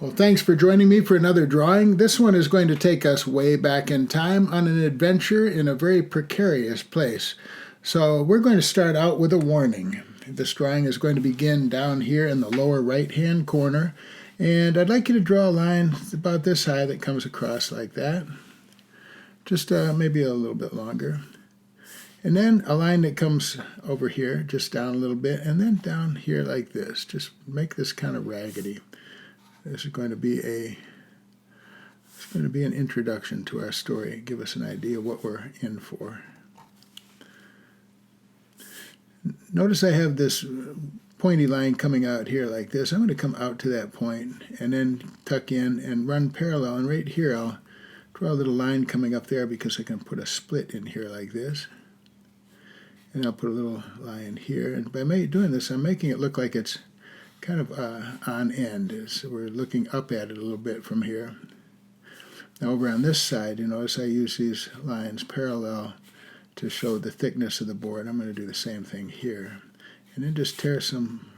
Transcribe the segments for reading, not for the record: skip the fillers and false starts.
Well, thanks for joining me for another drawing. This one is going to take us way back in time on an adventure in a very precarious place. So we're going to start out with a warning. This drawing is going to begin down here in the lower right-hand corner, and I'd like you to draw a line about this high that comes across like that, just maybe a little bit longer. And then a line that comes over here, just down a little bit, and then down here like this. Just make this kind of raggedy. This is going to be an introduction to our story. Give us an idea of what we're in for. Notice I have this pointy line coming out here like this. I'm going to come out to that point and then tuck in and run parallel. And right here I'll draw a little line coming up there because I can put a split in here like this. And I'll put a little line here. And by doing this, I'm making it look like it's kind of on end. So we're looking up at it a little bit from here. Now over on this side, you notice I use these lines parallel to show the thickness of the board. I'm going to do the same thing here. And then just tear some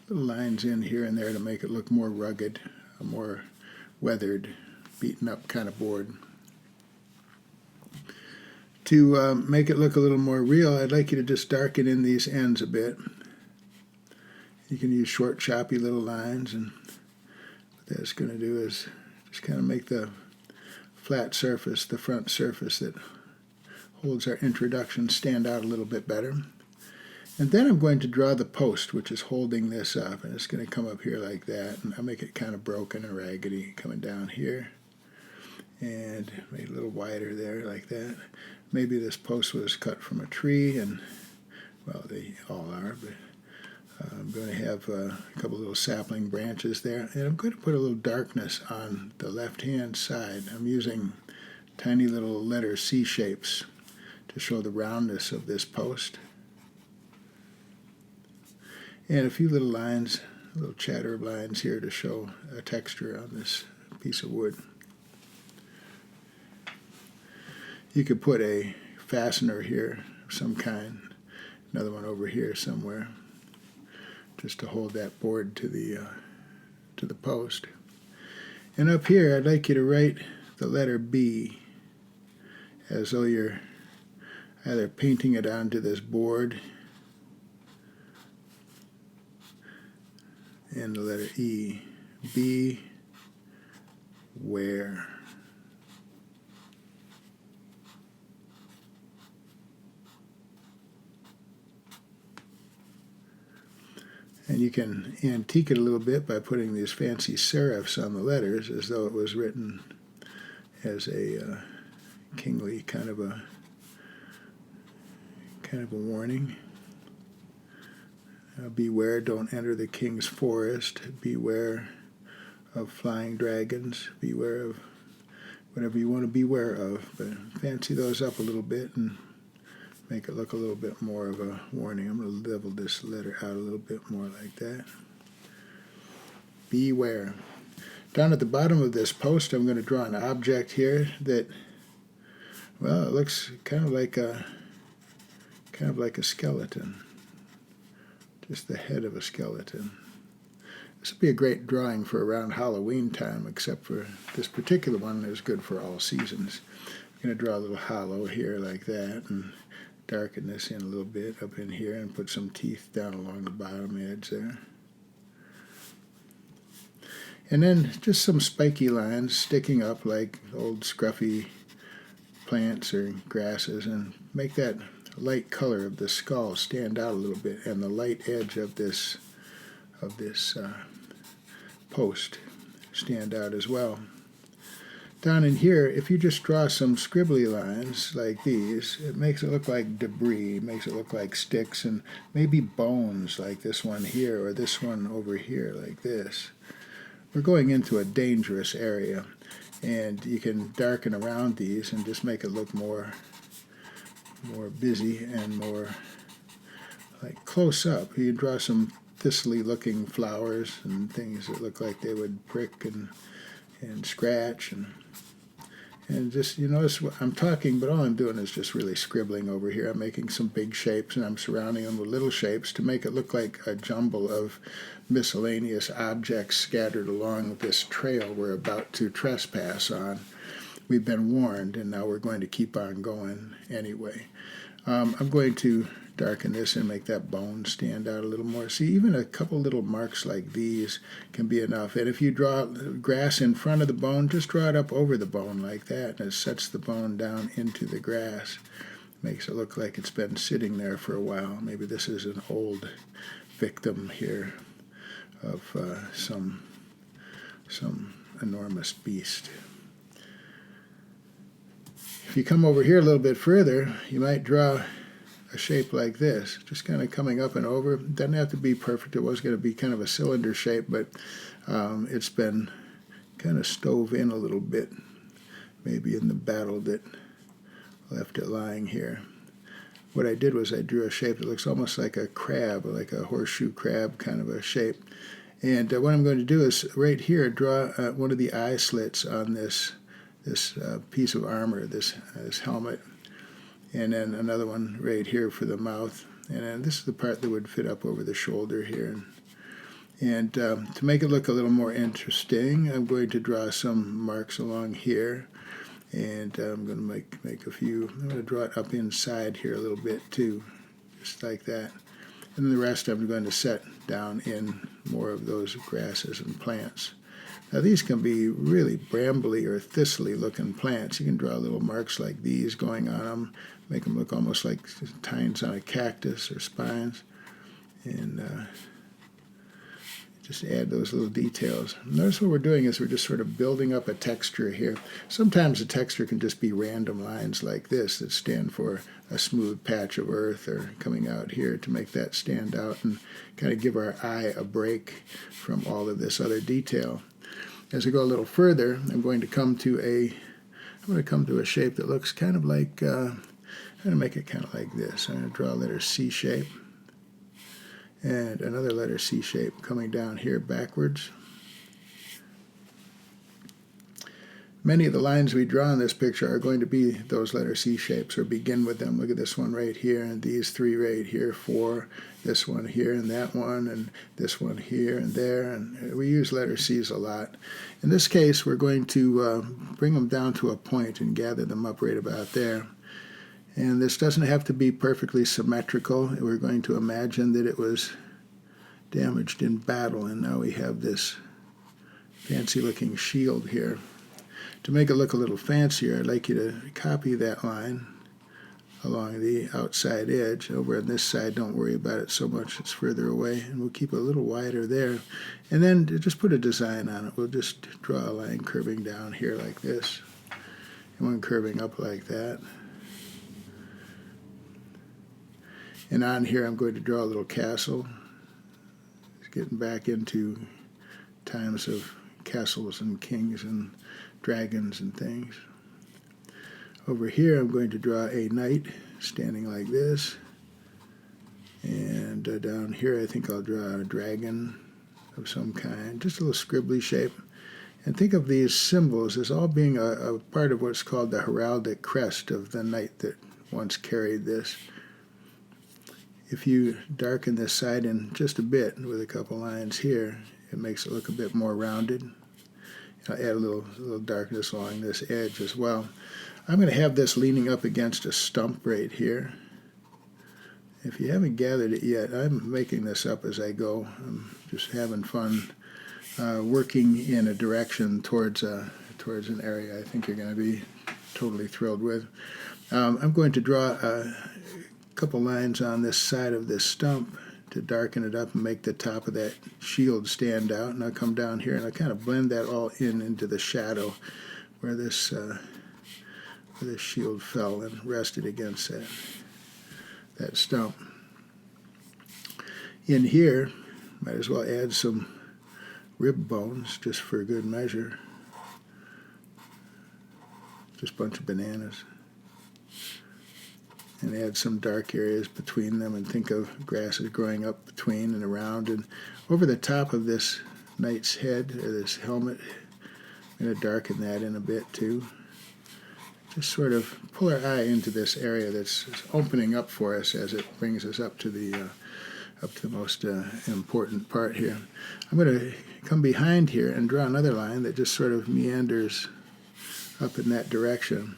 little lines in here and there to make it look more rugged, a more weathered, beaten up kind of board. To make it look a little more real, I'd like you to just darken in these ends a bit. You can use short, choppy little lines, and what that's going to do is just kind of make the flat surface, the front surface that holds our introduction, stand out a little bit better. And then I'm going to draw the post, which is holding this up, and it's going to come up here like that, and I'll make it kind of broken and raggedy coming down here, and make it a little wider there like that. Maybe this post was cut from a tree, and, well, they all are, but I'm going to have a couple little sapling branches there, and I'm going to put a little darkness on the left-hand side. I'm using tiny little letter C shapes to show the roundness of this post. And a few little lines, little chatter of lines here to show a texture on this piece of wood. You could put a fastener here of some kind, another one over here somewhere, just to hold that board to the post. And up here, I'd like you to write the letter B as though you're either painting it onto this board, and the letter E. B, where. And you can antique it a little bit by putting these fancy serifs on the letters as though it was written as a kingly kind of a warning. Beware, don't enter the king's forest. Beware of flying dragons. Beware of whatever you want to beware of. But fancy those up a little bit and make it look a little bit more of a warning. I'm going to level this letter out a little bit more like that. Beware. Down at the bottom of this post, I'm going to draw an object here that, well, it looks kind of like a skeleton. Just the head of a skeleton. This would be a great drawing for around Halloween time, except for this particular one is good for all seasons. I'm going to draw a little hollow here like that, and darken this in a little bit up in here and put some teeth down along the bottom edge there. And then just some spiky lines sticking up like old scruffy plants or grasses, and make that light color of the skull stand out a little bit, and the light edge of this post stand out as well. Down in here, if you just draw some scribbly lines like these, it makes it look like debris, makes it look like sticks, and maybe bones like this one here or this one over here like this. We're going into a dangerous area, and you can darken around these and just make it look more busy and more like close up. You draw some thistly looking flowers and things that look like they would prick and scratch, and And just, you notice I'm talking, but all I'm doing is just really scribbling over here. I'm making some big shapes, and I'm surrounding them with little shapes to make it look like a jumble of miscellaneous objects scattered along this trail we're about to trespass on. We've been warned, and now we're going to keep on going anyway. I'm going to darken this and make that bone stand out a little more. See, even a couple little marks like these can be enough. And if you draw grass in front of the bone, just draw it up over the bone like that, and it sets the bone down into the grass. Makes it look like it's been sitting there for a while. Maybe this is an old victim here of some enormous beast. If you come over here a little bit further, you might draw a shape like this, just kind of coming up and over. It doesn't have to be perfect. It was going to be kind of a cylinder shape, but it's been kind of stove in a little bit, maybe in the battle that left it lying here. What I did was I drew a shape that looks almost like a crab, like a horseshoe crab kind of a shape. And what I'm going to do is right here draw one of the eye slits on this piece of armor, this helmet. And then another one right here for the mouth. And then this is the part that would fit up over the shoulder here. And to make it look a little more interesting, I'm going to draw some marks along here. And I'm going to make a few. I'm going to draw it up inside here a little bit too, just like that. And then the rest I'm going to set down in more of those grasses and plants. Now these can be really brambly or thistly looking plants. You can draw little marks like these going on them, make them look almost like tines on a cactus or spines, and just add those little details. Notice what we're doing is we're just sort of building up a texture here. Sometimes the texture can just be random lines like this that stand for a smooth patch of earth or coming out here to make that stand out and kind of give our eye a break from all of this other detail. As I go a little further, I'm going to come to a shape that looks kind of like, I'm going to make it kind of like this. I'm going to draw a letter C shape and another letter C shape coming down here backwards. Many of the lines we draw in this picture are going to be those letter C shapes or begin with them. Look at this one right here and these three right here, 4, this one here and that one and this one here and there. And we use letter C's a lot. In this case, we're going to bring them down to a point and gather them up right about there. And this doesn't have to be perfectly symmetrical. We're going to imagine that it was damaged in battle, and now we have this fancy-looking shield here. To make it look a little fancier, I'd like you to copy that line along the outside edge. Over on this side, don't worry about it so much, it's further away, and we'll keep it a little wider there. And then just put a design on it. We'll just draw a line curving down here like this, and one curving up like that. And on here, I'm going to draw a little castle. It's getting back into times of castles and kings and dragons and things. Over here, I'm going to draw a knight standing like this. And down here, I think I'll draw a dragon of some kind, just a little scribbly shape. And think of these symbols as all being a part of what's called the heraldic crest of the knight that once carried this. If you darken this side in just a bit with a couple lines here, it makes it look a bit more rounded. I'll add a little darkness along this edge as well. I'm going to have this leaning up against a stump right here. If you haven't gathered it yet, I'm making this up as I go. I'm just having fun working in a direction towards an area I think you're going to be totally thrilled with. I'm going to draw a couple lines on this side of this stump to darken it up and make the top of that shield stand out. And I'll come down here and I'll kind of blend that all into the shadow where this shield fell and rested against that stump. In here, might as well add some rib bones just for good measure. Just a bunch of bananas. And add some dark areas between them and think of grasses growing up between and around. And over the top of this knight's head, or this helmet, I'm going to darken that in a bit too. just sort of pull our eye into this area that's opening up for us as it brings us up to the most important part here. I'm going to come behind here and draw another line that just sort of meanders up in that direction.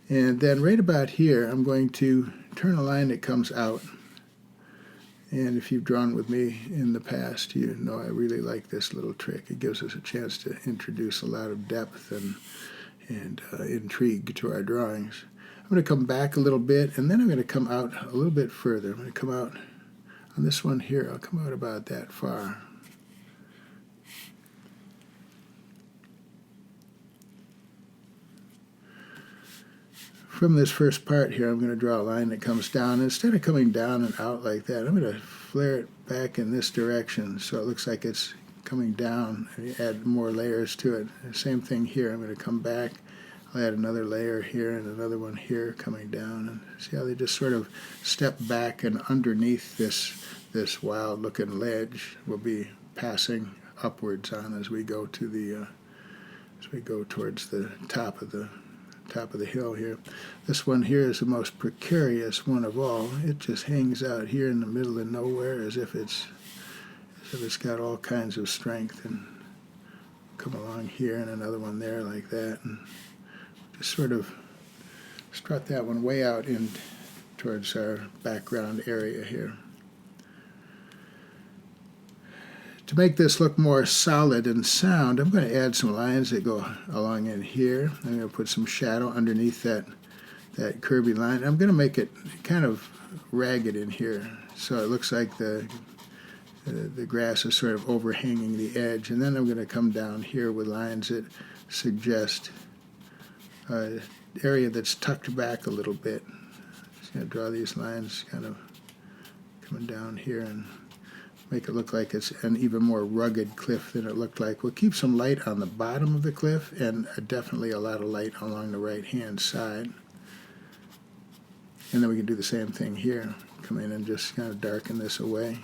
And then right about here, I'm going to turn a line that comes out. And if you've drawn with me in the past, you know I really like this little trick. It gives us a chance to introduce a lot of depth and intrigue to our drawings. I'm going to come back a little bit, and then I'm going to come out a little bit further. I'm going to come out on this one here. I'll come out about that far. From this first part here, I'm going to draw a line that comes down. Instead of coming down and out like that, I'm going to flare it back in this direction so it looks like it's coming down and add more layers to it. Same thing here. I'm going to come back. I'll add another layer here and another one here coming down. And see how they just sort of step back, and underneath this wild looking ledge will be passing upwards on as we go to the towards the top of the hill here. This one here is the most precarious one of all. It just hangs out here in the middle of nowhere as if it's got all kinds of strength, and come along here and another one there like that, and just sort of strut that one way out in towards our background area here. To make this look more solid and sound, I'm going to add some lines that go along in here. I'm going to put some shadow underneath that curvy line. I'm going to make it kind of ragged in here, so it looks like the grass is sort of overhanging the edge. And then I'm going to come down here with lines that suggest an area that's tucked back a little bit. Just going to draw these lines kind of coming down here and make it look like it's an even more rugged cliff than it looked like. We'll keep some light on the bottom of the cliff, and definitely a lot of light along the right-hand side. And then we can do the same thing here. Come in and just kind of darken this away.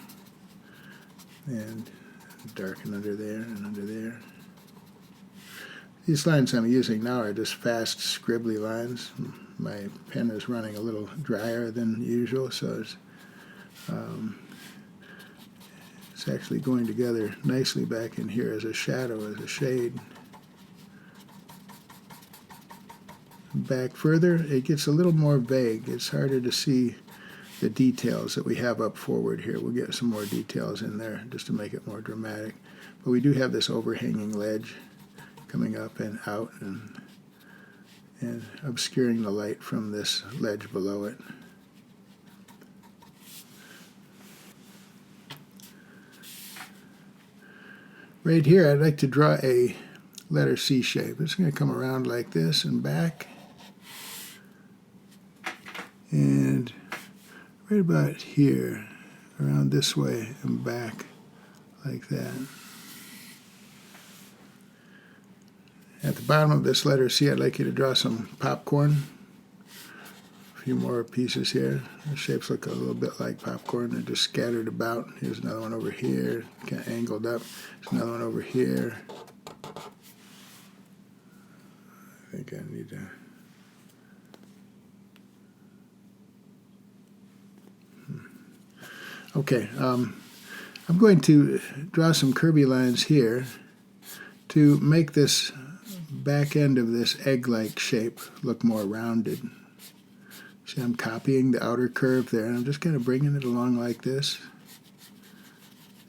And darken under there and under there. These lines I'm using now are just fast, scribbly lines. My pen is running a little drier than usual, so it's actually going together nicely back in here as a shadow, as a shade. Back further, it gets a little more vague. It's harder to see the details that we have up forward here. We'll get some more details in there just to make it more dramatic. But we do have this overhanging ledge coming up and out and obscuring the light from this ledge below it. Right here, I'd like to draw a letter C shape. It's going to come around like this and back. And right about here, around this way and back like that. At the bottom of this letter C, I'd like you to draw some popcorn. A few more pieces here. The shapes look a little bit like popcorn. They're just scattered about. Here's another one over here, kind of angled up. There's another one over here. I think I need to... Okay, I'm going to draw some curvy lines here to make this back end of this egg-like shape look more rounded. See, I'm copying the outer curve there, and I'm just kind of bringing it along like this.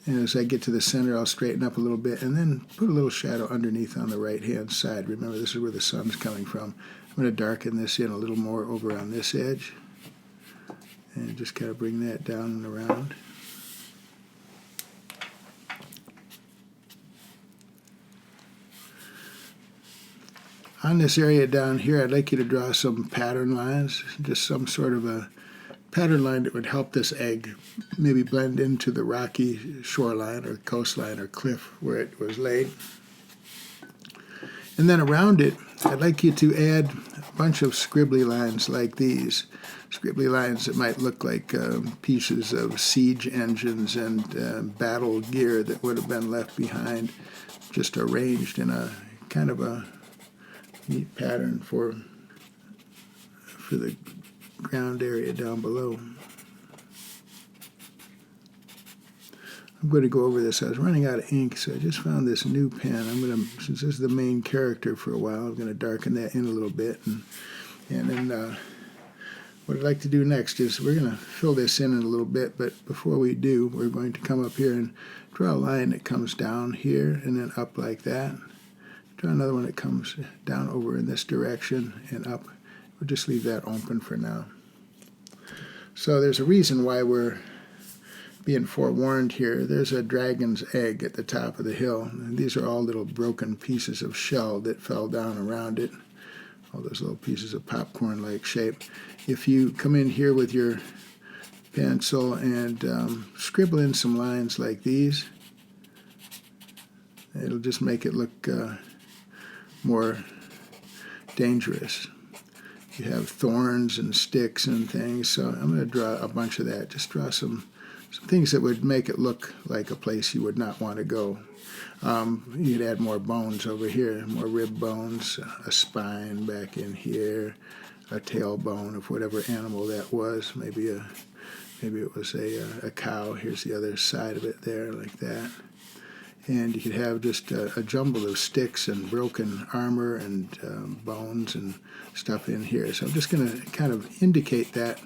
And as I get to the center, I'll straighten up a little bit, and then put a little shadow underneath on the right-hand side. Remember, this is where the sun's coming from. I'm going to darken this in a little more over on this edge, and just kind of bring that down and around. On this area down here, I'd like you to draw some pattern lines, just some sort of a pattern line that would help this egg maybe blend into the rocky shoreline or coastline or cliff where it was laid. And then around it, I'd like you to add a bunch of scribbly lines like these. Scribbly lines that might look like pieces of siege engines and battle gear that would have been left behind, just arranged in a kind of a neat pattern for for the ground area down below. I'm going to go over this. I was running out of ink, so I just found this new pen. I'm going to, since this is the main character for a while, I'm going to darken that in a little bit. And then what I'd like to do next is we're going to fill this in a little bit, but before we do, we're going to come up here and draw a line that comes down here and then up like that. Draw another one that comes down over in this direction and up. We'll just leave that open for now. So there's a reason why we're being forewarned here. There's a dragon's egg at the top of the hill. And these are all little broken pieces of shell that fell down around it. All those little pieces of popcorn-like shape. If you come in here with your pencil and scribble in some lines like these, it'll just make it look more dangerous. You have thorns and sticks and things, so I'm going to draw a bunch of that. Just draw some things that would make it look like a place you would not want to go. You'd add more bones over here, more rib bones, a spine back in here, a tailbone of whatever animal that was. Maybe it was a cow. Here's the other side of it there, like that. And you could have just a jumble of sticks and broken armor and bones and stuff in here. So I'm just going to kind of indicate that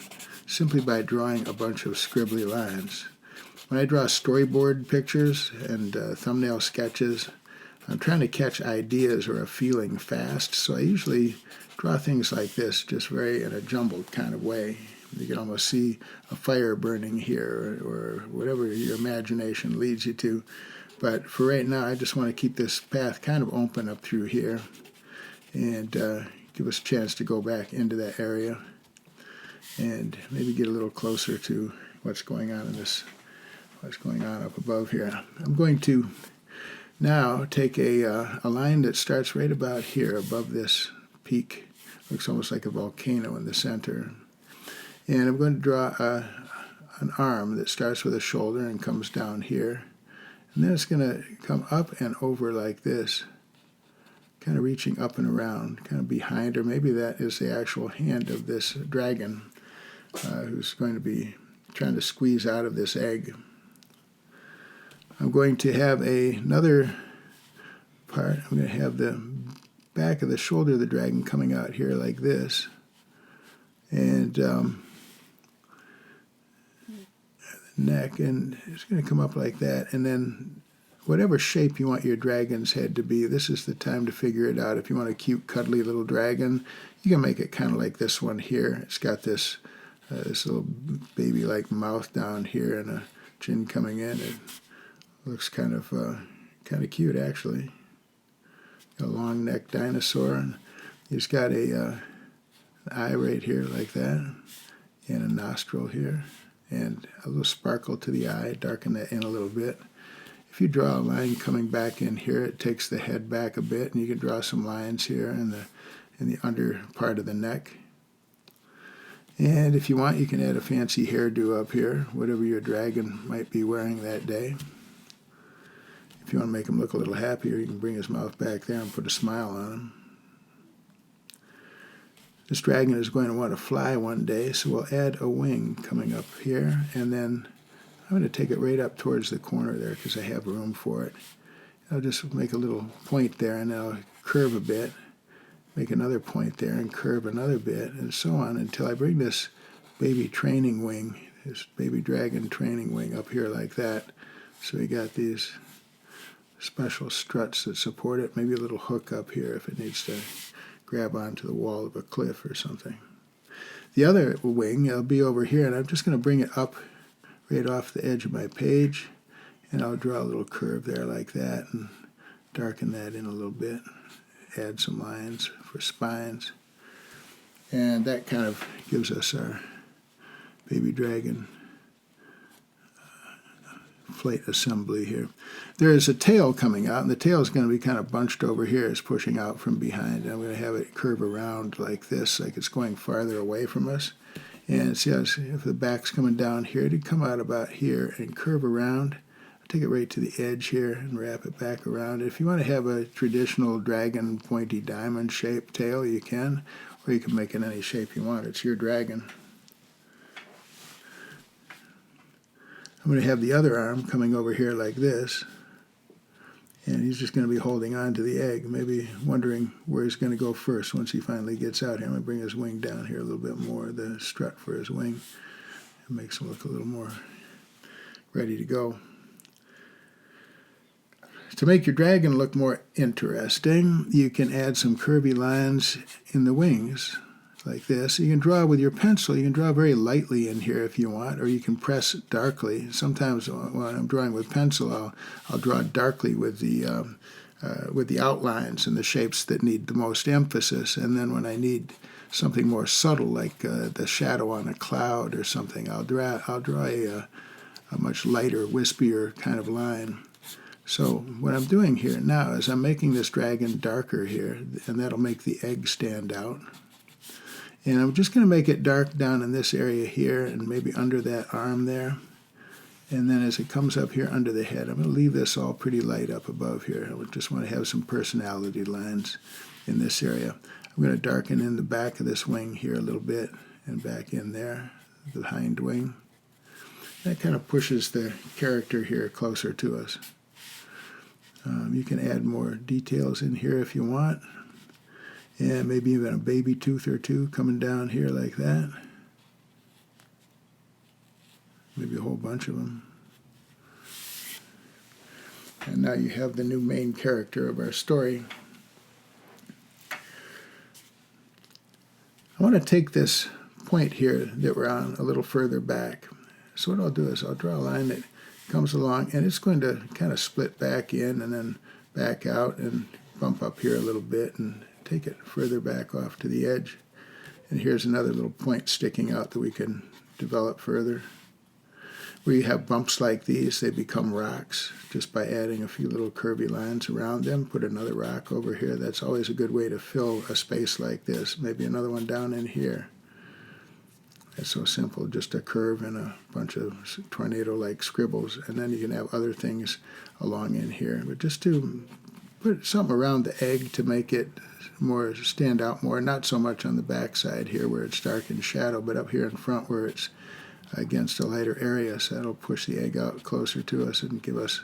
simply by drawing a bunch of scribbly lines. When I draw storyboard pictures and thumbnail sketches, I'm trying to catch ideas or a feeling fast, so I usually draw things like this, just very in a jumbled kind of way. You can almost see a fire burning here or whatever your imagination leads you to. But for right now, I just want to keep this path kind of open up through here and give us a chance to go back into that area and maybe get a little closer to what's going on up above here. I'm going to now take a line that starts right about here above this peak. Looks almost like a volcano in the center. And I'm going to draw an arm that starts with a shoulder and comes down here. And then it's going to come up and over like this, kind of reaching up and around, kind of behind, or maybe that is the actual hand of this dragon who's going to be trying to squeeze out of this egg. I'm going to have another part. I'm going to have the back of the shoulder of the dragon coming out here like this. And neck, and it's going to come up like that. And then whatever shape you want your dragon's head to be, this is the time to figure it out. If you want a cute, cuddly little dragon, you can make it kind of like this one here. It's got this little baby-like mouth down here and a chin coming in. It looks kind of cute, actually. A long-necked dinosaur, and he's got an eye right here like that, and a nostril here, and a little sparkle to the eye. Darken that in a little bit. If you draw a line coming back in here, it takes the head back a bit, and you can draw some lines here in the under part of the neck. And if you want, you can add a fancy hairdo up here, whatever your dragon might be wearing that day. If you want to make him look a little happier, you can bring his mouth back there and put a smile on him. This dragon is going to want to fly one day, so we'll add a wing coming up here, and then I'm going to take it right up towards the corner there because I have room for it. I'll just make a little point there, and I'll curve a bit, make another point there, and curve another bit, and so on until I bring this baby training wing, this baby dragon training wing up here like that. So we got these special struts that support it, maybe a little hook up here if it needs to grab onto the wall of a cliff or something. The other wing will be over here, and I'm just going to bring it up right off the edge of my page, and I'll draw a little curve there like that and darken that in a little bit, add some lines for spines, and that kind of gives us our baby dragon flight assembly here. There is a tail coming out, and the tail is going to be kind of bunched over here. It's pushing out from behind, and I'm going to have it curve around like this, like it's going farther away from us. And see how if the back's coming down here, it'd come out about here and curve around. I'll take it right to the edge here and wrap it back around. If you want to have a traditional dragon pointy diamond shaped tail, you can. Or you can make it any shape you want. It's your dragon. I'm going to have the other arm coming over here like this. And he's just going to be holding on to the egg, maybe wondering where he's going to go first once he finally gets out here. I'm going to bring his wing down here a little bit more, the strut for his wing. It makes him look a little more ready to go. To make your dragon look more interesting, you can add some curvy lines in the wings, like this. You can draw with your pencil. You can draw very lightly in here if you want, or you can press darkly. Sometimes when I'm drawing with pencil, I'll draw darkly with the outlines and the shapes that need the most emphasis. And then when I need something more subtle, like the shadow on a cloud or something, I'll draw a much lighter, wispier kind of line. So what I'm doing here now is I'm making this dragon darker here, and that'll make the egg stand out. And I'm just going to make it dark down in this area here and maybe under that arm there. And then as it comes up here under the head, I'm going to leave this all pretty light up above here. I just want to have some personality lines in this area. I'm going to darken in the back of this wing here a little bit and back in there, the hind wing. That kind of pushes the character here closer to us. You can add more details in here if you want. And maybe even a baby tooth or two coming down here like that. Maybe a whole bunch of them. And now you have the new main character of our story. I want to take this point here that we're on a little further back. So what I'll do is I'll draw a line that comes along, and it's going to kind of split back in and then back out and bump up here a little bit and take it further back off to the edge. And here's another little point sticking out that we can develop further. Where you have bumps like these, they become rocks just by adding a few little curvy lines around them. Put another rock over here. That's always a good way to fill a space like this. Maybe another one down in here. It's so simple, just a curve and a bunch of tornado-like scribbles. And then you can have other things along in here. But just to put something around the egg to make it more stand out more, not so much on the back side here where it's dark and shadow, but up here in front where it's against a lighter area, so that'll push the egg out closer to us and give us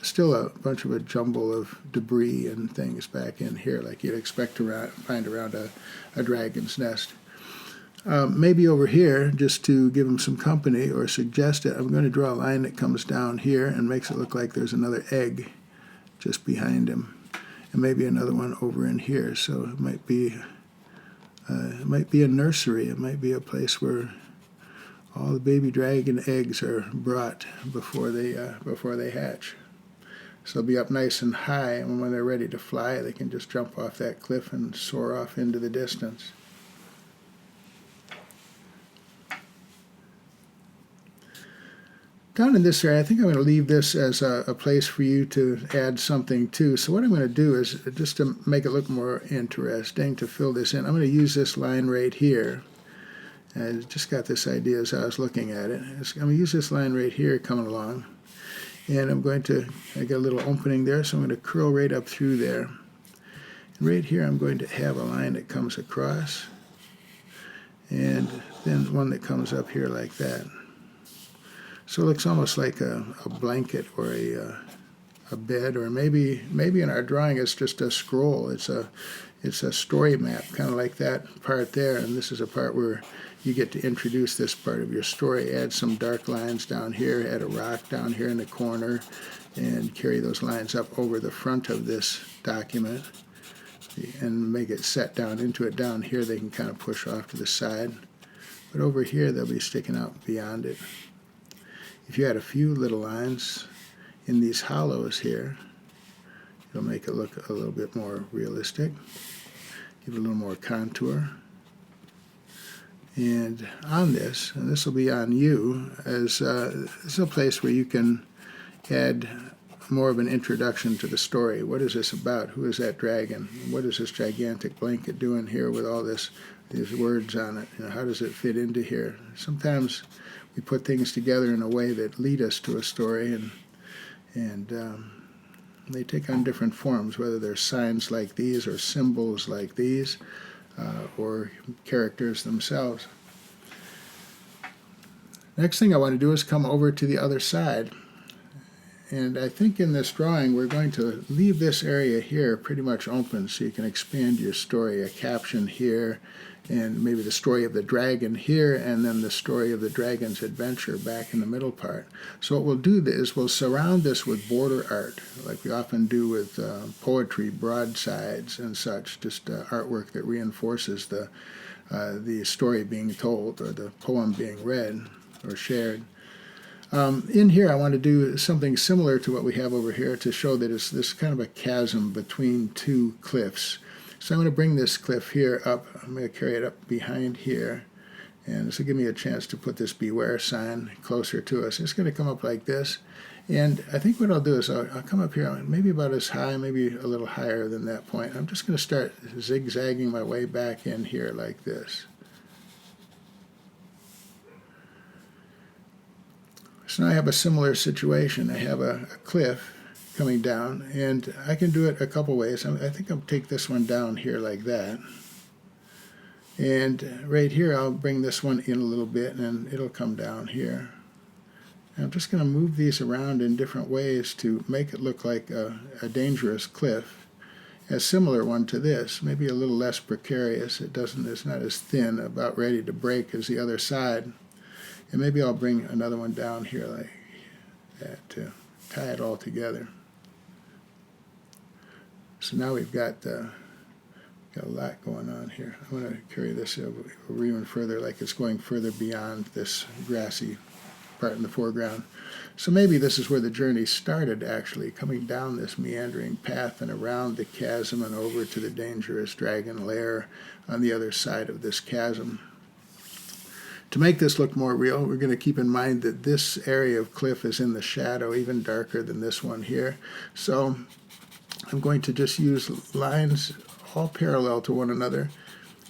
still a bunch of a jumble of debris and things back in here like you'd expect to find around a dragon's nest. Maybe over here, just to give him some company or suggest it, I'm going to draw a line that comes down here and makes it look like there's another egg just behind him. And maybe another one over in here. So it might be a nursery. It might be a place where all the baby dragon eggs are brought before they hatch. So they'll be up nice and high, and when they're ready to fly, they can just jump off that cliff and soar off into the distance. Down in this area, I think I'm going to leave this as a place for you to add something to. So what I'm going to do is, just to make it look more interesting, to fill this in, I'm going to use this line right here. I just got this idea as I was looking at it. I'm going to use this line right here coming along. And I got a little opening there, so I'm going to curl right up through there. And right here I'm going to have a line that comes across. And then one that comes up here like that. So it looks almost like a blanket or a bed, or maybe in our drawing it's just a scroll. It's a story map, kind of like that part there. And this is a part where you get to introduce this part of your story. Add some dark lines down here, add a rock down here in the corner, and carry those lines up over the front of this document and make it set down into it. Down here they can kind of push off to the side. But over here they'll be sticking out beyond it. If you add a few little lines in these hollows here, it'll make it look a little bit more realistic. Give it a little more contour. And on this, and this will be on you, as this is a place where you can add more of an introduction to the story. What is this about? Who is that dragon? What is this gigantic blanket doing here with all these words on it? How does it fit into here? Sometimes we put things together in a way that lead us to a story, and they take on different forms, whether they're signs like these or symbols like these. or characters themselves. Next thing I want to do is come over to the other side. And I think in this drawing we're going to leave this area here pretty much open so you can expand your story, a caption here, and maybe the story of the dragon here, and then the story of the dragon's adventure back in the middle part. So what we'll do is we'll surround this with border art, like we often do with poetry, broadsides and such, just artwork that reinforces the story being told or the poem being read or shared. In here I want to do something similar to what we have over here to show that it's this kind of a chasm between two cliffs. So I'm going to bring this cliff here up. I'm going to carry it up behind here. And this will give me a chance to put this beware sign closer to us. It's going to come up like this. And I think what I'll do is I'll come up here maybe about as high, maybe a little higher than that point. I'm just going to start zigzagging my way back in here like this. So now I have a similar situation. I have a cliff coming down, and I can do it a couple ways. I think I'll take this one down here like that. And right here I'll bring this one in a little bit, and it'll come down here. And I'm just going to move these around in different ways to make it look like a dangerous cliff. A similar one to this, maybe a little less precarious. It's not as thin, about ready to break as the other side. And maybe I'll bring another one down here like that to tie it all together. So now we've got a lot going on here. I'm going to carry this over even further, like it's going further beyond this grassy part in the foreground. So maybe this is where the journey started, actually, coming down this meandering path and around the chasm and over to the dangerous dragon lair on the other side of this chasm. To make this look more real, we're going to keep in mind that this area of cliff is in the shadow, even darker than this one here. So I'm going to just use lines all parallel to one another.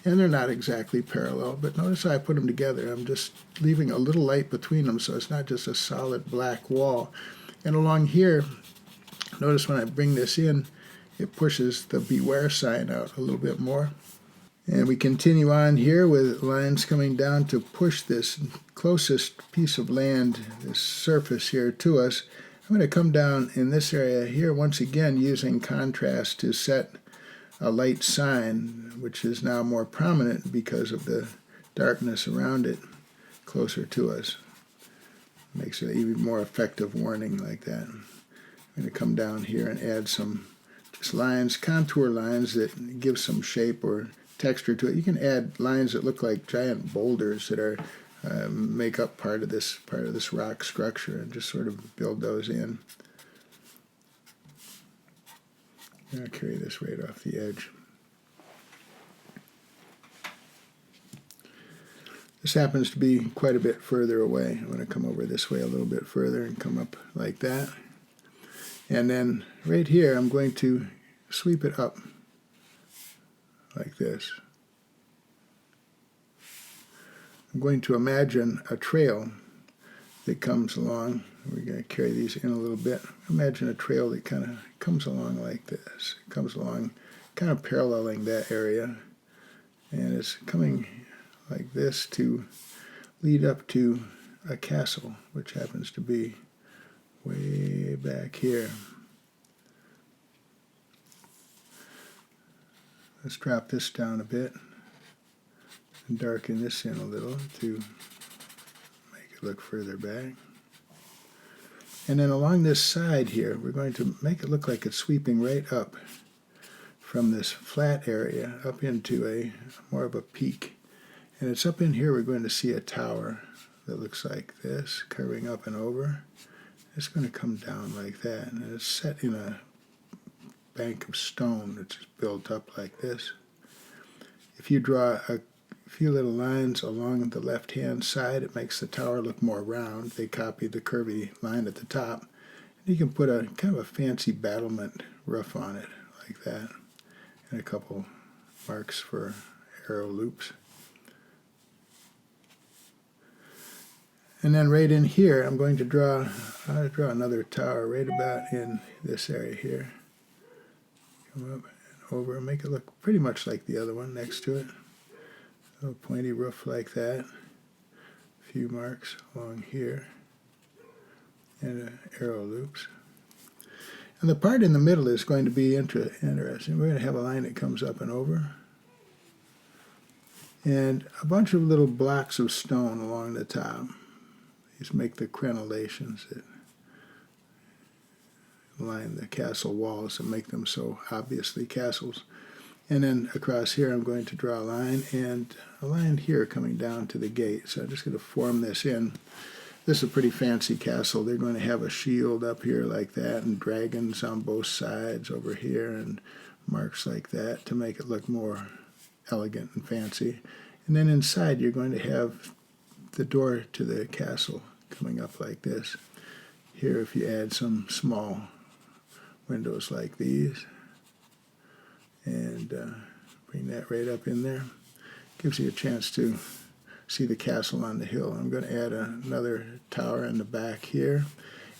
And they're not exactly parallel, but notice how I put them together. I'm just leaving a little light between them so it's not just a solid black wall. And along here, notice when I bring this in, it pushes the beware sign out a little bit more. And we continue on here with lines coming down to push this closest piece of land, this surface here to us. I'm going to come down in this area here once again using contrast to set a light sign, which is now more prominent because of the darkness around it closer to us. Makes it an even more effective warning like that. I'm going to come down here and add some just lines, contour lines that give some shape or texture to it. You can add lines that look like giant boulders that are make up part of this rock structure and just sort of build those in. I'll carry this right off the edge. This happens to be quite a bit further away. I'm going to come over this way a little bit further and come up like that. And then right here I'm going to sweep it up like this. I'm going to imagine a trail that comes along. We're going to carry these in a little bit. Imagine a trail that kind of comes along like this. It comes along kind of paralleling that area. And it's coming like this to lead up to a castle, which happens to be way back here. Let's drop this down a bit and darken this in a little to make it look further back. And then along this side here, we're going to make it look like it's sweeping right up from this flat area up into a more of a peak. And it's up in here we're going to see a tower that looks like this, curving up and over. It's going to come down like that, and it's set in a bank of stone that's built up like this. If you draw a few little lines along the left-hand side, it makes the tower look more round. They copy the curvy line at the top. And you can put a kind of a fancy battlement roof on it like that, and a couple marks for arrow loops. And then right in here, I'm going to draw another tower right about in this area here. Come up and over and make it look pretty much like the other one next to it. A pointy roof like that. A few marks along here. And arrow loops. And the part in the middle is going to be interesting. We're going to have a line that comes up and over. And a bunch of little blocks of stone along the top. These make the crenellations that line the castle walls and make them so obviously castles. And then across here I'm going to draw a line, and a line here coming down to the gate. So I'm just going to form this in. This is a pretty fancy castle. They're going to have a shield up here like that, and dragons on both sides over here, and marks like that to make it look more elegant and fancy. And then inside you're going to have the door to the castle coming up like this. Here, if you add some small windows like these and bring that right up in there, gives you a chance to see the castle on the hill. I'm going to add another tower in the back here,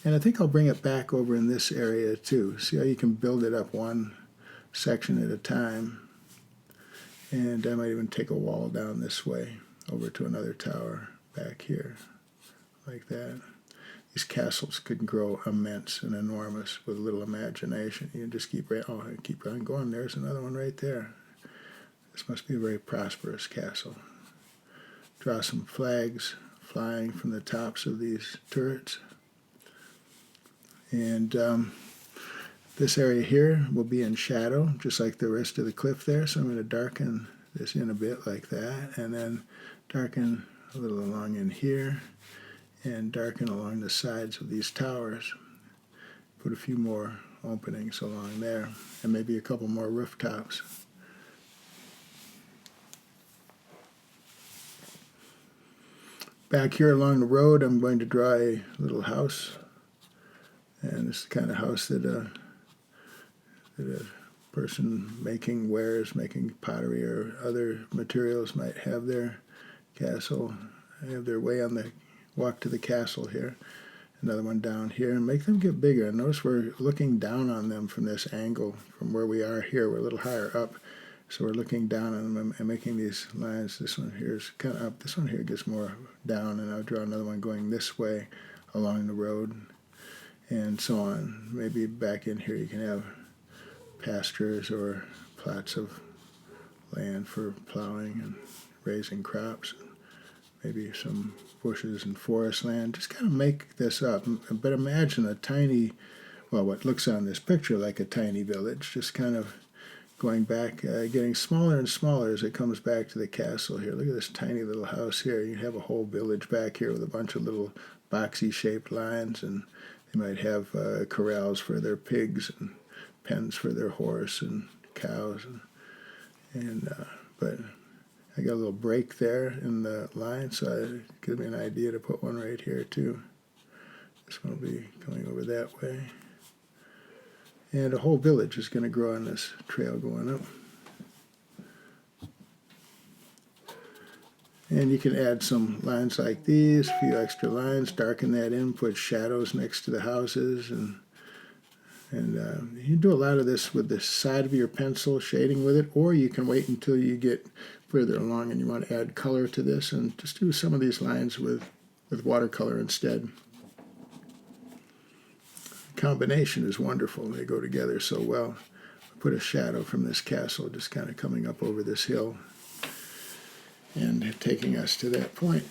and I think I'll bring it back over in this area too. See how you can build it up one section at a time. And I might even take a wall down this way over to another tower back here, like that. These castles could grow immense and enormous with a little imagination. You just keep on going. There's another one right there. This must be a very prosperous castle. Draw some flags flying from the tops of these turrets. And this area here will be in shadow, just like the rest of the cliff there. So I'm going to darken this in a bit like that, and then darken a little along in here, and darken along the sides of these towers. Put a few more openings along there, and maybe a couple more rooftops. Back here along the road, I'm going to draw a little house, and this is the kind of house that a person making wares, making pottery or other materials might have their castle, have their way on the walk to the castle here. Another one down here, and make them get bigger. And notice we're looking down on them from this angle, from where we are here. We're a little higher up, so we're looking down on them and making these lines. This one here is kind of up. This one here gets more down, and I'll draw another one going this way along the road, and so on. Maybe back in here you can have pastures or plots of land for plowing and raising crops, maybe some bushes and forest land. Just kind of make this up, but imagine a tiny, well, what looks on this picture like a tiny village, just kind of going back, getting smaller and smaller as it comes back to the castle here. Look at this tiny little house here. You have a whole village back here with a bunch of little boxy shaped lines, and they might have corrals for their pigs and pens for their horse and cows, but I got a little break there in the line, so it gives me an idea to put one right here too. This one will be going over that way, and a whole village is going to grow on this trail going up. And you can add some lines like these, a few extra lines, darken that in, put shadows next to the houses, and you can do a lot of this with the side of your pencil, shading with it, or you can wait until you get further along and you want to add color to this, and just do some of these lines with watercolor instead. The combination is wonderful. They go together so well. Put a shadow from this castle just kind of coming up over this hill and taking us to that point.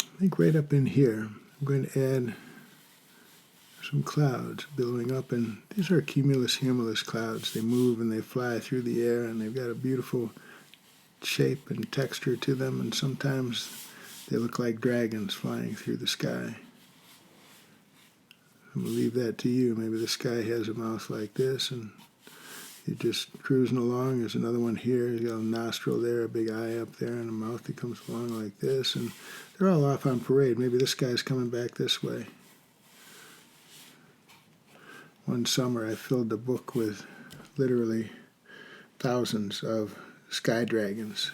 I think right up in here, I'm going to add some clouds billowing up, and these are cumulus clouds. They move and they fly through the air, and they've got a beautiful shape and texture to them, and sometimes they look like dragons flying through the sky. I'm going to leave that to you. Maybe the sky has a mouth like this, and you're just cruising along. There's another one here. You got a nostril there, a big eye up there, and a mouth that comes along like this. And they're all off on parade. Maybe this guy's coming back this way. One summer I filled the book with literally thousands of sky dragons.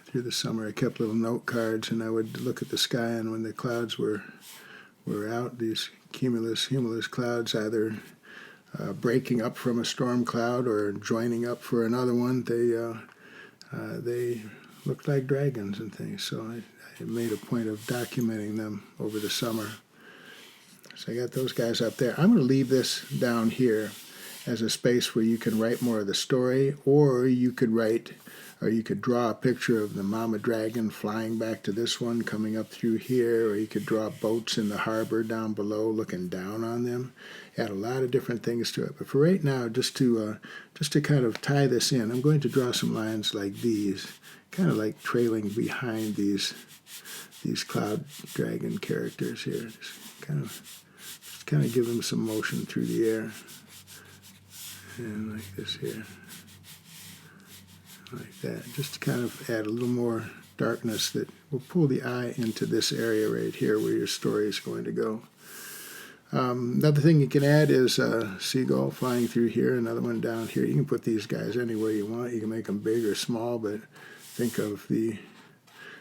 Through the summer, I kept little note cards, and I would look at the sky, and when the clouds were out, these cumulus clouds, either breaking up from a storm cloud or joining up for another one, they looked like dragons and things. So I made a point of documenting them over the summer. So I got those guys up there. I'm going to leave this down here as a space where you can write more of the story, or you could draw a picture of the mama dragon flying back to this one, coming up through here, or you could draw boats in the harbor down below looking down on them. Add a lot of different things to it. But for right now, just to kind of tie this in, I'm going to draw some lines like these, kind of like trailing behind these cloud dragon characters here. Just kind of give them some motion through the air. And like this here. Like that, just to kind of add a little more darkness that will pull the eye into this area right here where your story is going to go. Another thing you can add is a seagull flying through here, another one down here. You can put these guys anywhere you want. You can make them big or small, but think of the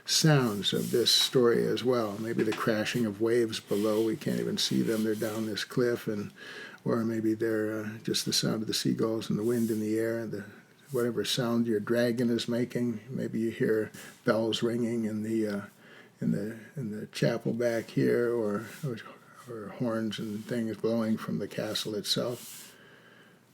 sounds of this story as well. Maybe the crashing of waves below. We can't even see them. They're down this cliff, or maybe they're just the sound of the seagulls and the wind in the air, whatever sound your dragon is making. Maybe you hear bells ringing in the chapel back here, or horns and things blowing from the castle itself.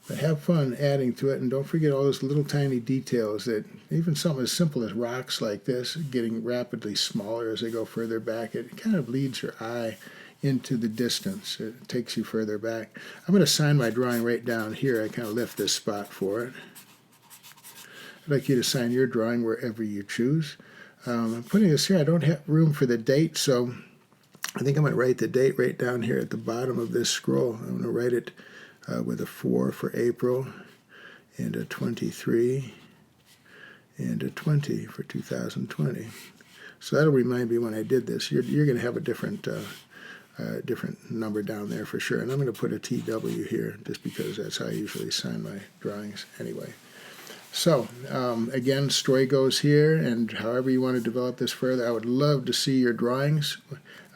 But have fun adding to it, and don't forget all those little tiny details, that even something as simple as rocks like this getting rapidly smaller as they go further back. It kind of leads your eye into the distance. It takes you further back. I'm going to sign my drawing right down here. I kind of left this spot for it. I'd like you to sign your drawing wherever you choose. I'm putting this here. I don't have room for the date, so I think I'm going to write the date right down here at the bottom of this scroll. I'm going to write it with a 4 for April, and a 23, and a 20 for 2020. So that'll remind me when I did this. You're going to have a different number down there for sure. And I'm going to put a TW here just because that's how I usually sign my drawings anyway. So, again, story goes here, and however you want to develop this further, I would love to see your drawings.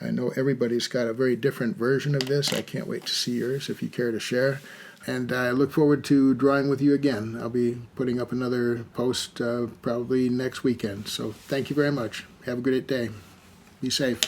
I know everybody's got a very different version of this. I can't wait to see yours if you care to share. And I look forward to drawing with you again. I'll be putting up another post probably next weekend. So thank you very much. Have a great day. Be safe.